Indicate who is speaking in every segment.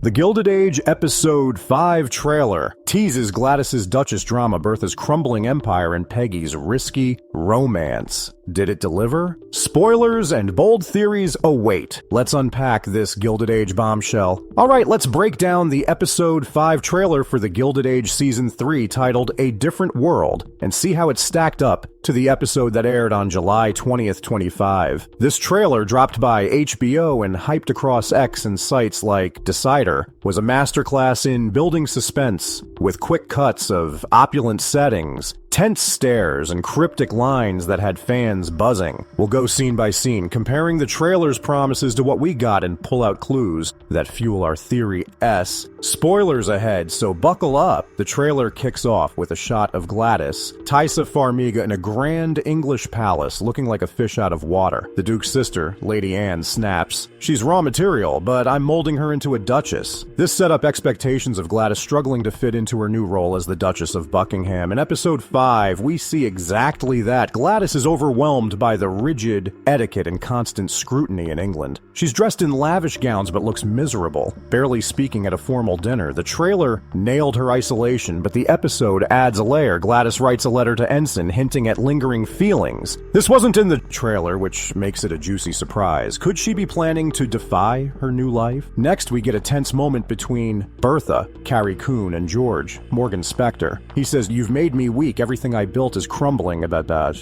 Speaker 1: The Gilded Age Episode 5 trailer teases Gladys's Duchess drama, Bertha's crumbling empire, and Peggy's risky romance. Did it deliver? Spoilers and bold theories await. Let's unpack this Gilded Age bombshell. Alright, let's break down the Episode 5 trailer for the Gilded Age Season 3 titled A Different World and see how it stacked up to the episode that aired on July 20th, 25. This trailer, dropped by HBO and hyped across X and sites like Decider, was a masterclass in building suspense, with quick cuts of opulent settings, tense stares, and cryptic lines that had fans buzzing. We'll go scene by scene, comparing the trailer's promises to what we got and pull out clues that fuel our theory S. Spoilers ahead, so buckle up. The trailer kicks off with a shot of Gladys, Thaisa Farmiga, in a grand English palace looking like a fish out of water. The Duke's sister, Lady Anne, snaps, "She's raw material, but I'm molding her into a duchess." This set up expectations of Gladys struggling to fit into her new role as the Duchess of Buckingham. In Episode 5, we see exactly that. Gladys is overwhelmed by the rigid etiquette and constant scrutiny in England. She's dressed in lavish gowns but looks miserable, barely speaking at a formal dinner. The trailer nailed her isolation, but the episode adds a layer. Gladys writes a letter to Ensign, hinting at lingering feelings. This wasn't in the trailer, which makes it a juicy surprise. Could she be planning to defy her new life? Next, we get a tense moment between Bertha, Carrie Coon, and George, Morgan Spector. He says, "You've made me weak. Everything I built is crumbling,"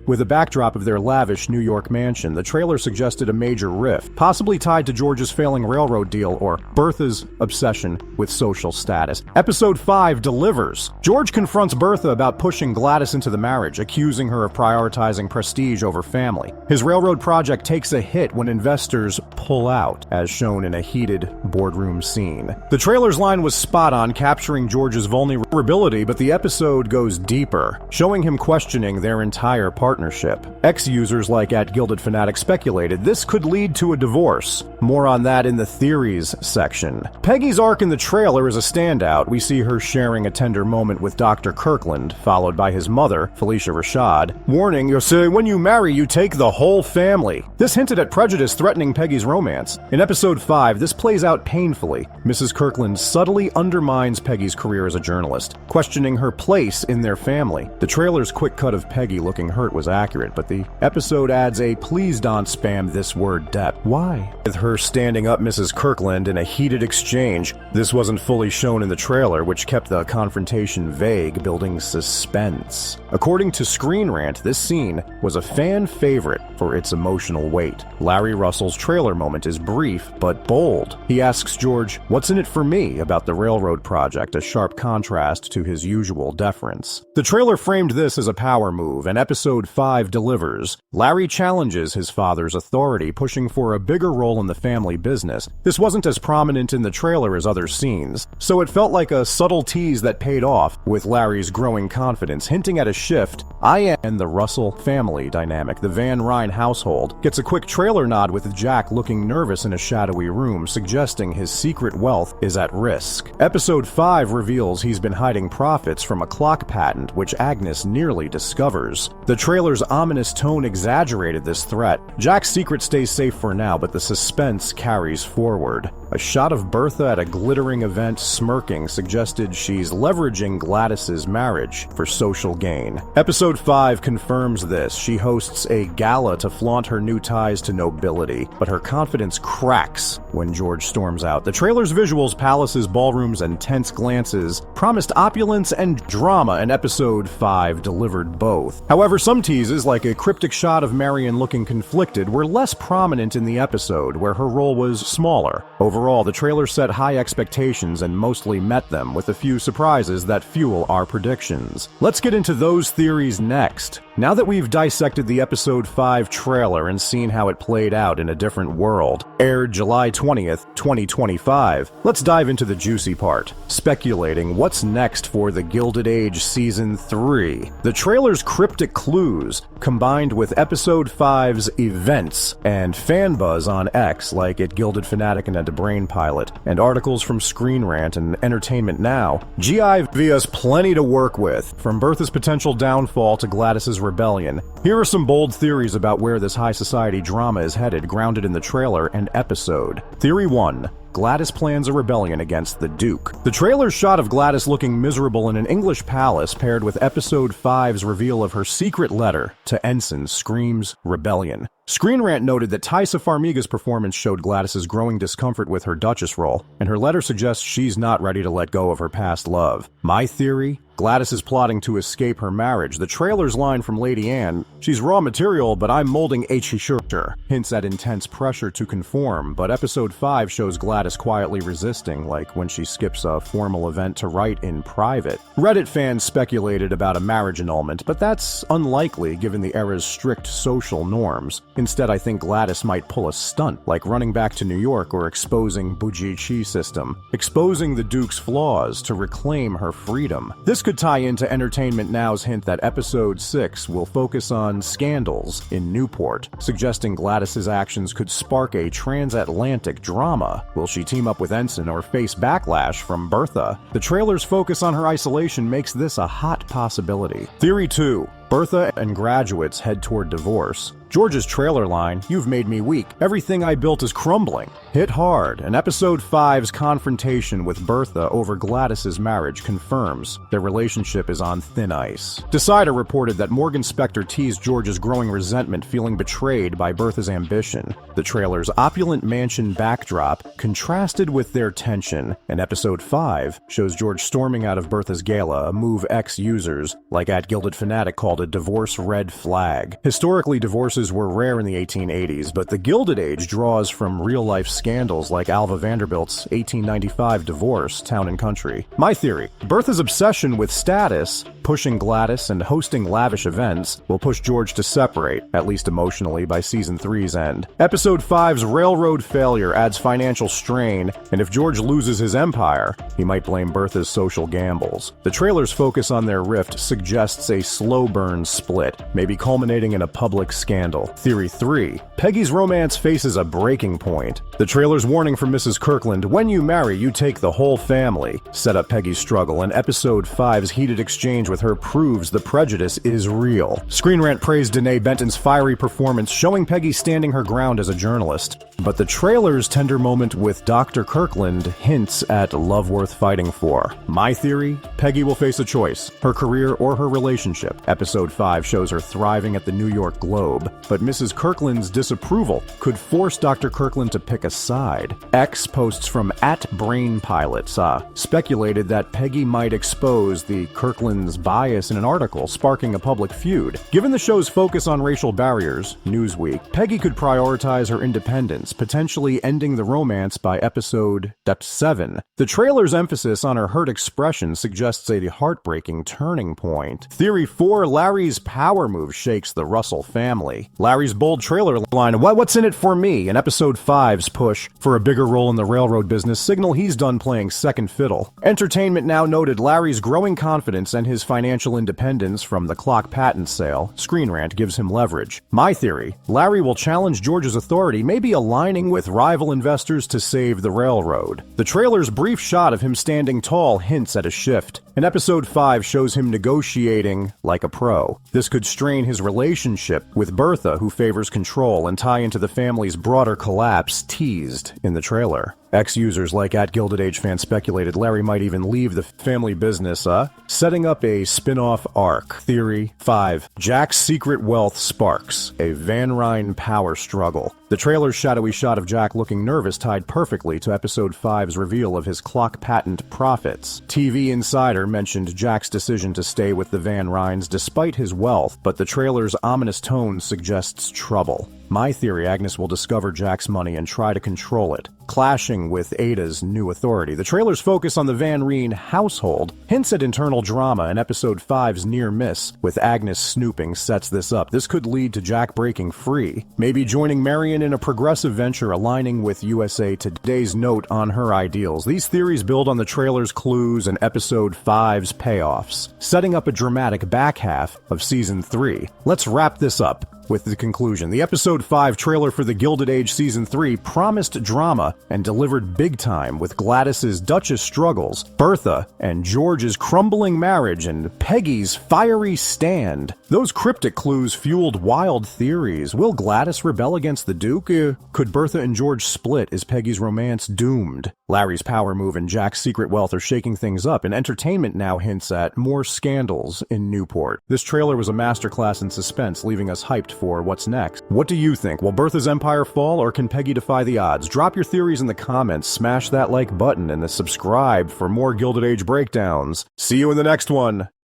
Speaker 1: with a backdrop of their lavish New York mansion. The trailer suggested a major rift, possibly tied to George's failing railroad deal or Bertha's obsession with social status. Episode 5 delivers. George confronts Bertha about pushing Gladys into the marriage, accusing her of prioritizing prestige over family. His railroad project takes a hit when investors pull out, as shown in a heated boardroom scene. The trailer's line was spot on, capturing George's vulnerability, but the episode goes deeper, showing him questioning their entire partnership. Ex-users like @GildedFanatic speculated this could lead to a divorce. More on that in the theories section. Peggy's arc in the trailer is a standout. We see her sharing a tender moment with Dr. Kirkland, followed by his mother, Felicia Rashad, warning, "You say when you marry, you take the whole family." This hinted at prejudice threatening Peggy's romance. In Episode 5, this plays out painfully. Mrs. Kirkland subtly undermines Peggy's career as a journalist, questioning her place in their family. The trailer's quick cut of Peggy looking hurt was accurate, but the episode adds a "please don't spam this word" depth. Why? With her standing up Mrs. Kirkland in a heated exchange. This wasn't fully shown in the trailer, which kept the confrontation vague, building suspense. According to Screen Rant, this scene was a fan favorite for its emotional weight. Larry Russell's trailer moment is brief but bold. He asks George, "What's in it for me?" about the railroad project, a sharp contrast to his usual deference. The trailer framed this as a power move, and Episode 5 delivers. Larry challenges his father's authority, pushing for a bigger role in the family business. This wasn't as prominent in the trailer as other scenes, so it felt like a subtle tease that paid off, with Larry's growing confidence hinting at a shift. And the Russell family dynamic. The Van Ryn household gets a quick trailer nod with Jack looking nervous in a shadowy room, suggesting his secret wealth is at risk. Episode 5 reveals he's been hiding profits from a clock patent, which Agnes nearly discovers. The trailer's ominous tone exaggerated this threat. Jack's secret stays safe for now, but the suspense carries forward. A shot of Bertha at a glittering event smirking suggested she's leveraging Gladys's marriage for social gain. Episode 5 confirms this. She hosts a gala to flaunt her new ties to nobility, but her confidence cracks when George storms out. The trailer's visuals, palaces, ballrooms, and tense glances promised opulence and drama, and Episode 5 delivered both. However, some teases, like a cryptic shot of Marion looking conflicted, were less prominent in the episode, where her role was smaller. Overall, the trailer set high expectations and mostly met them, with a few surprises that fuel our predictions. Let's get into those theories next. Now that we've dissected the Episode 5 trailer and seen how it played out in A Different World, aired July 20th, 2025, let's dive into the juicy part, speculating what's next for the Gilded Age Season 3. The trailer's cryptic clues, combined with Episode 5's events and fan buzz on X, like @GildedFanatic and @BrainPilot, and articles from Screen Rant and Entertainment Now, give us plenty to work with, from Bertha's potential downfall to Gladys's rebellion. Here are some bold theories about where this high society drama is headed, grounded in the trailer and episode. Theory 1. Gladys plans a rebellion against the Duke. The trailer's shot of Gladys looking miserable in an English palace paired with Episode 5's reveal of her secret letter to Ensign screams rebellion. Screen Rant noted that Taissa Farmiga's performance showed Gladys's growing discomfort with her Duchess role, and her letter suggests she's not ready to let go of her past love. My theory? Gladys is plotting to escape her marriage. The trailer's line from Lady Anne, "She's raw material, but I'm molding H-shirter," hints at intense pressure to conform, but Episode 5 shows Gladys quietly resisting, like when she skips a formal event to write in private. Reddit fans speculated about a marriage annulment, but that's unlikely given the era's strict social norms. Instead, I think Gladys might pull a stunt, like running back to New York or exposing Bujichi system, exposing the Duke's flaws to reclaim her freedom. This could tie into Entertainment Now's hint that Episode 6 will focus on scandals in Newport, suggesting Gladys's actions could spark a transatlantic drama. Will she team up with Ensign or face backlash from Bertha? The trailer's focus on her isolation makes this a hot possibility. Theory 2. Bertha and graduates head toward divorce. George's trailer line, "You've made me weak. Everything I built is crumbling," hit hard, and Episode 5's confrontation with Bertha over Gladys's marriage confirms their relationship is on thin ice. Decider reported that Morgan Spector teased George's growing resentment, feeling betrayed by Bertha's ambition. The trailer's opulent mansion backdrop contrasted with their tension, and Episode 5 shows George storming out of Bertha's gala, a move ex-users, like @Gilded Fanatic, called a divorce red flag. Historically, divorces were rare in the 1880s, but the Gilded Age draws from real-life scandals like Alva Vanderbilt's 1895 divorce, Town & Country. My theory: Bertha's obsession with status, pushing Gladys and hosting lavish events, will push George to separate, at least emotionally, by Season 3's end. Episode 5's railroad failure adds financial strain, and if George loses his empire, he might blame Bertha's social gambles. The trailer's focus on their rift suggests a slow burn split, maybe culminating in a public scandal. Theory 3. Peggy's romance faces a breaking point. The trailer's warning from Mrs. Kirkland, "When you marry, you take the whole family," set up Peggy's struggle, and Episode 5's heated exchange with her proves the prejudice is real. Screen Rant praised Danae Benton's fiery performance, showing Peggy standing her ground as a journalist. But the trailer's tender moment with Dr. Kirkland hints at love worth fighting for. My theory? Peggy will face a choice, her career or her relationship. Episode 5 shows her thriving at the New York Globe, but Mrs. Kirkland's disapproval could force Dr. Kirkland to pick a side. X posts from @BrainPilots speculated that Peggy might expose the Kirkland's bias in an article, sparking a public feud. Given the show's focus on racial barriers, Newsweek, Peggy could prioritize her independence, potentially ending the romance by Episode 7. The trailer's emphasis on her hurt expression suggests a heartbreaking turning point. Theory 4. Larry's power move shakes the Russell family. Larry's bold trailer line, "What's in it for me?" and Episode 5's push for a bigger role in the railroad business signal he's done playing second fiddle. Entertainment Now noted Larry's growing confidence and his financial independence from the clock patent sale. Screen Rant gives him leverage. My theory: Larry will challenge George's authority, maybe aligning with rival investors to save the railroad. The trailer's brief shot of him standing tall hints at a shift, and Episode 5 shows him negotiating like a pro. This could strain his relationship with Bertha, who favors control, and tie into the family's broader collapse teased in the trailer. Ex-users like @GildedAgeFan speculated Larry might even leave the family business, setting up a spin-off arc. Theory 5. Jack's secret wealth sparks a Van Ryn power struggle. The trailer's shadowy shot of Jack looking nervous tied perfectly to Episode 5's reveal of his clock patent profits. TV Insider mentioned Jack's decision to stay with the Van Ryns despite his wealth, but the trailer's ominous tone suggests trouble. My theory: Agnes will discover Jack's money and try to control it, clashing with Ada's new authority. The trailer's focus on the Van Ryn household hints at internal drama, and Episode 5's near miss with Agnes snooping sets this up. This could lead to Jack breaking free, maybe joining Marion in a progressive venture aligning with USA Today's note on her ideals. These theories build on the trailer's clues and Episode 5's payoffs, setting up a dramatic back half of Season 3. Let's wrap this up. with the conclusion. The episode 5 trailer for the Gilded Age Season 3 promised drama and delivered big time with Gladys's Duchess struggles, Bertha and George's crumbling marriage, and Peggy's fiery stand. Those cryptic clues fueled wild theories. Will Gladys rebel against the Duke? Could Bertha and George split? Is Peggy's romance doomed? Larry's power move and Jack's secret wealth are shaking things up, and entertainment now hints at more scandals in Newport. This trailer was a masterclass in suspense, leaving us hyped for what's next. What do you think? Will Bertha's empire fall, or can Peggy defy the odds? Drop your theories in the comments, smash that like button, and subscribe for more Gilded Age breakdowns. See you in the next one!